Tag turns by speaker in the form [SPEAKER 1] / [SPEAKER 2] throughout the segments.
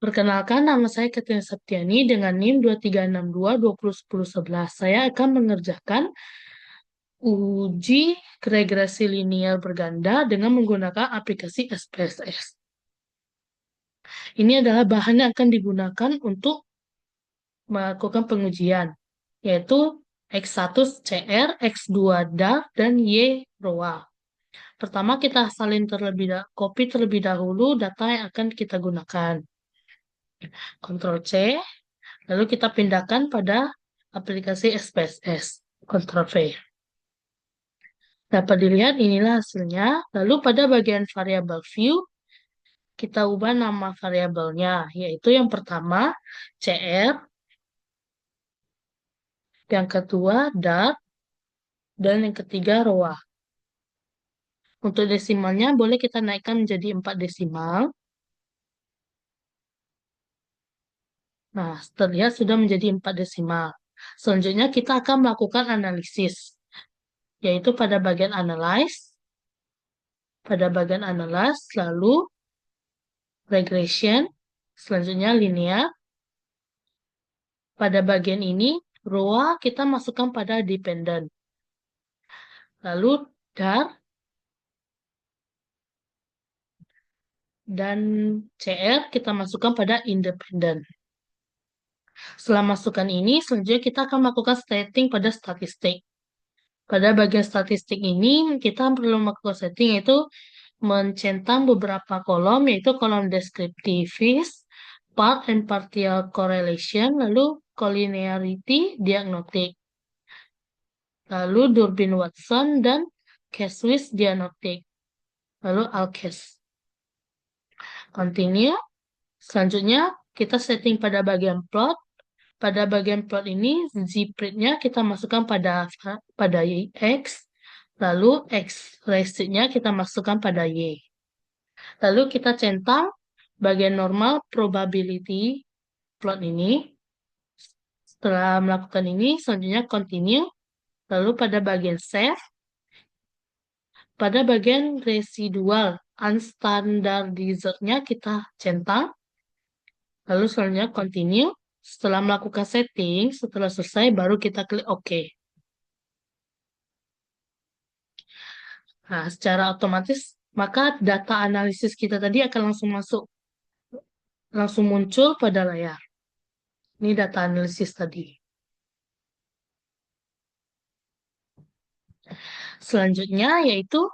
[SPEAKER 1] Perkenalkan, nama saya Katrina Septiani dengan NIM 2362201011. Saya akan mengerjakan uji regresi linear berganda dengan menggunakan aplikasi SPSS. Ini adalah bahan yang akan digunakan untuk melakukan pengujian, yaitu X1 CR, X2 DAR, dan Y ROA. Pertama, kita salin copy terlebih dahulu data yang akan kita gunakan. Ctrl C, lalu kita pindahkan pada aplikasi SPSS. Ctrl V. Dapat dilihat inilah hasilnya. Lalu pada bagian variable view, kita ubah nama variabelnya, yaitu yang pertama CR, yang kedua DAR, dan yang ketiga ROA. Untuk desimalnya boleh kita naikkan menjadi 4 desimal. Nah, terlihat sudah menjadi 4 desimal. Selanjutnya kita akan melakukan analisis, yaitu pada bagian analyze, lalu regression, selanjutnya linear. Pada bagian ini, ROA kita masukkan pada dependent. Lalu DAR dan CR kita masukkan pada independent. Setelah masukkan ini, selanjutnya kita akan melakukan setting pada statistik. Pada bagian statistik ini, kita perlu melakukan setting, yaitu mencentang beberapa kolom, yaitu kolom descriptivis, part and partial correlation, lalu collinearity diagnostic, lalu Durbin-Watson dan Case-Swiss diagnostic, lalu Alkes. Continue. Selanjutnya, kita setting pada bagian plot. Pada bagian plot ini, zprint-nya kita masukkan pada X, lalu X-rate-nya kita masukkan pada Y. Lalu kita centang bagian normal probability plot ini. Setelah melakukan ini, selanjutnya continue. Lalu pada bagian save, pada bagian residual unstandardized-nya kita centang. Lalu selanjutnya continue. Setelah melakukan setting, setelah selesai, baru kita klik OK. Nah, secara otomatis, maka data analisis kita tadi akan langsung muncul pada layar. Ini data analisis tadi. Selanjutnya yaitu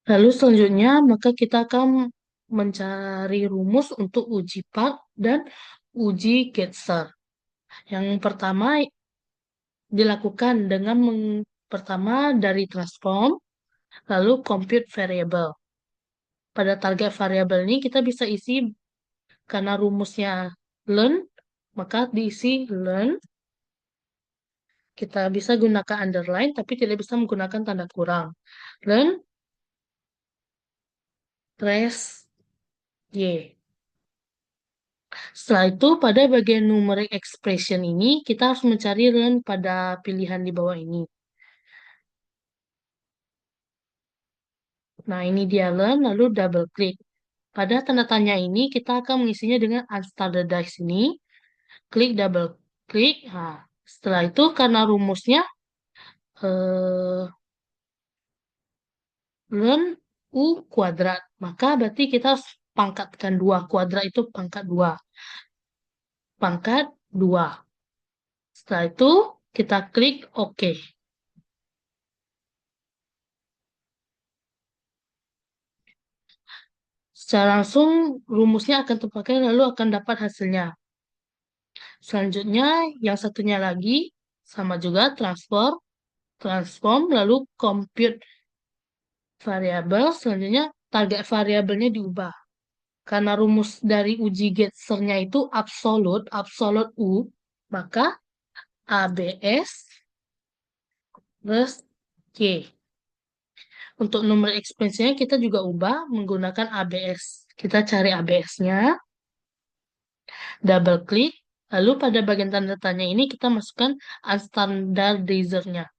[SPEAKER 1] maka kita akan mencari rumus untuk uji part dan uji Getzer. Yang pertama dilakukan dengan pertama dari transform, lalu compute variable. Pada target variable ini kita bisa isi, karena rumusnya learn, maka diisi learn. Kita bisa gunakan underline, tapi tidak bisa menggunakan tanda kurang. Learn trace Y. Setelah itu, pada bagian numeric expression ini, kita harus mencari learn pada pilihan di bawah ini. Nah, ini dia learn, lalu double klik. Pada tanda tanya ini, kita akan mengisinya dengan unstandardized ini. Klik double klik. Nah, setelah itu, karena rumusnya learn U kuadrat, maka berarti kita harus pangkatkan 2. Kuadrat itu pangkat 2. Pangkat 2. Setelah itu, kita klik OK. Secara langsung, rumusnya akan terpakai lalu akan dapat hasilnya. Selanjutnya, yang satunya lagi, sama juga transform, lalu compute variable. Selanjutnya, target variabelnya diubah. Karena rumus dari uji Getzer-nya itu absolute U, maka ABS plus Y. Untuk nomor expansion-nya kita juga ubah menggunakan ABS. Kita cari ABS-nya, double klik, lalu pada bagian tanda tanya ini kita masukkan unstandardized-nya.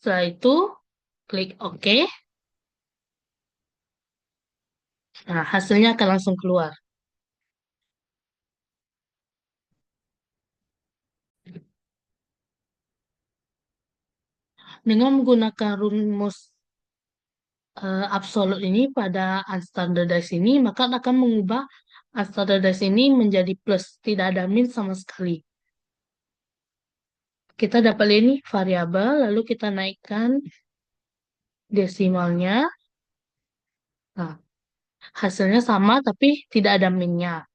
[SPEAKER 1] Setelah itu, klik OK. Nah, hasilnya akan langsung keluar. Dengan menggunakan rumus absolut ini pada unstandardized ini, maka akan mengubah unstandardized ini menjadi plus, tidak ada min sama sekali. Kita dapat ini variabel, lalu kita naikkan desimalnya. Nah, hasilnya sama, tapi tidak ada minnya.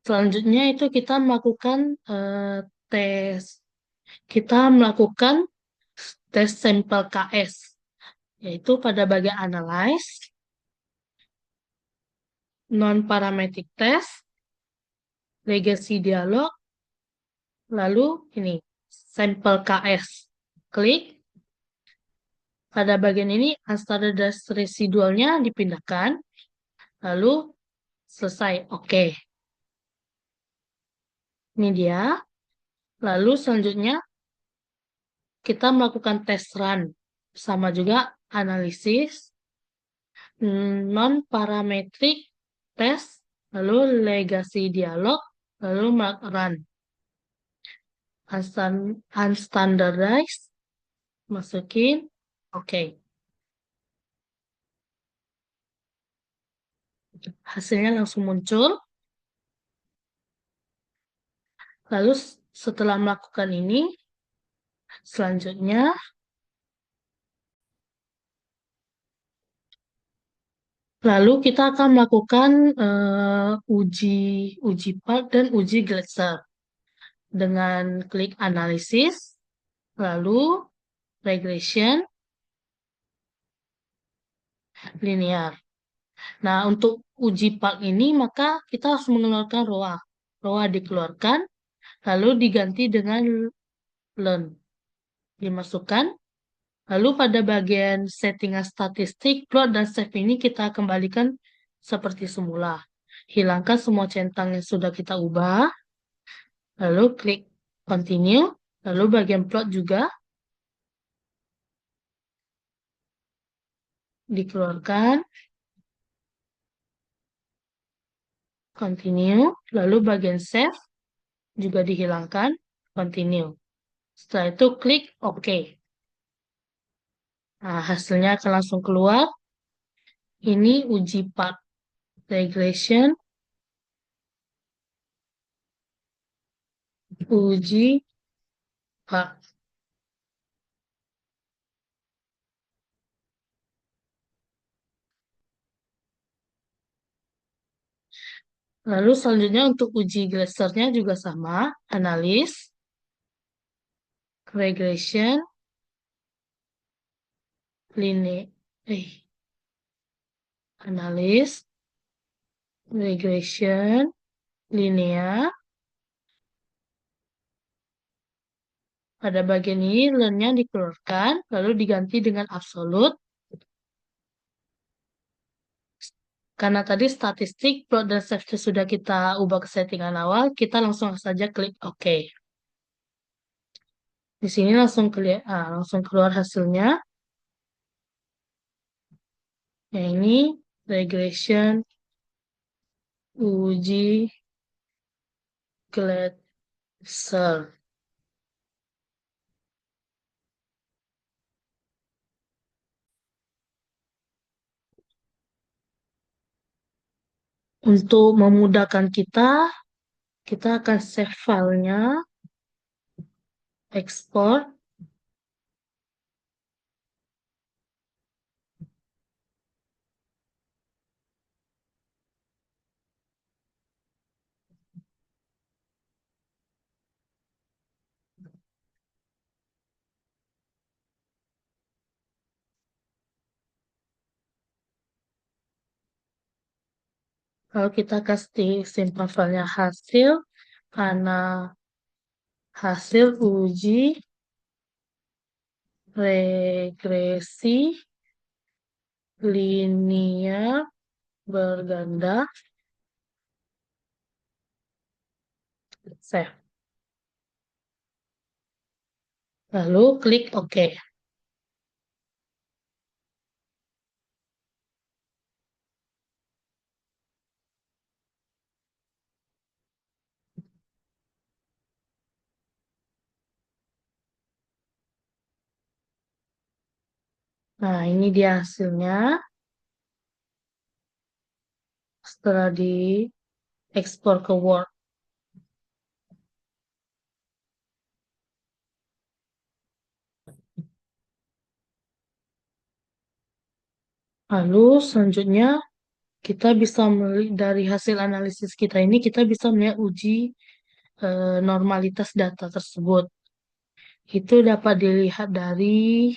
[SPEAKER 1] Selanjutnya itu kita melakukan tes. Kita melakukan tes sampel KS, yaitu pada bagian analyze, non-parametric test, legacy dialog, lalu ini, sampel KS. Klik. Pada bagian ini, unstandardized residualnya dipindahkan, lalu selesai. Oke. Ini dia. Lalu selanjutnya, kita melakukan test run. Sama juga analisis, non-parametric test, lalu legacy dialog, lalu run. Unstandardized, masukin, oke. Hasilnya langsung muncul. Lalu setelah melakukan ini, selanjutnya, lalu kita akan melakukan uji uji part dan uji Glasser dengan klik analisis, lalu regression, linear. Nah, untuk uji part ini, maka kita harus mengeluarkan ROA. ROA dikeluarkan, lalu diganti dengan learn. Dimasukkan, lalu pada bagian settingan statistik, plot dan save ini kita kembalikan seperti semula. Hilangkan semua centang yang sudah kita ubah, lalu klik continue, lalu bagian plot juga dikeluarkan, continue, lalu bagian save juga dihilangkan, continue. Setelah itu klik OK. Nah, hasilnya akan langsung keluar. Ini uji part regression, uji part. Lalu selanjutnya untuk uji Glasser-nya juga sama, analis, regression, line, analis, regression, linear. Pada bagian ini learn-nya dikeluarkan, lalu diganti dengan absolut. Karena tadi statistik, plot, dan save sudah kita ubah ke settingan awal, kita langsung saja klik OK. Di sini langsung keluar hasilnya. Yang ini regression uji Glasser. Untuk memudahkan kita akan save filenya, ekspor. Lalu kita kasih simpan filenya hasil, karena hasil uji regresi linear berganda, save. Lalu klik OK. Nah, ini dia hasilnya setelah diekspor ke Word. Lalu selanjutnya kita bisa melihat dari hasil analisis kita ini, kita bisa melihat uji normalitas data tersebut. Itu dapat dilihat dari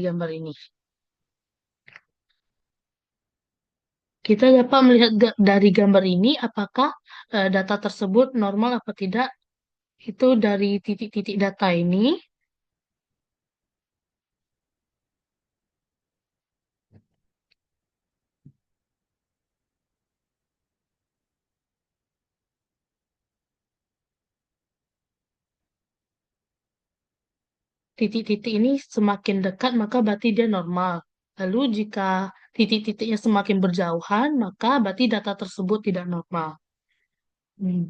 [SPEAKER 1] gambar ini. Kita dapat melihat dari gambar ini apakah data tersebut normal apa tidak. Itu dari titik-titik data ini, titik-titik ini semakin dekat maka berarti dia normal. Lalu jika titik-titiknya semakin berjauhan, maka berarti data tersebut tidak normal. Hmm.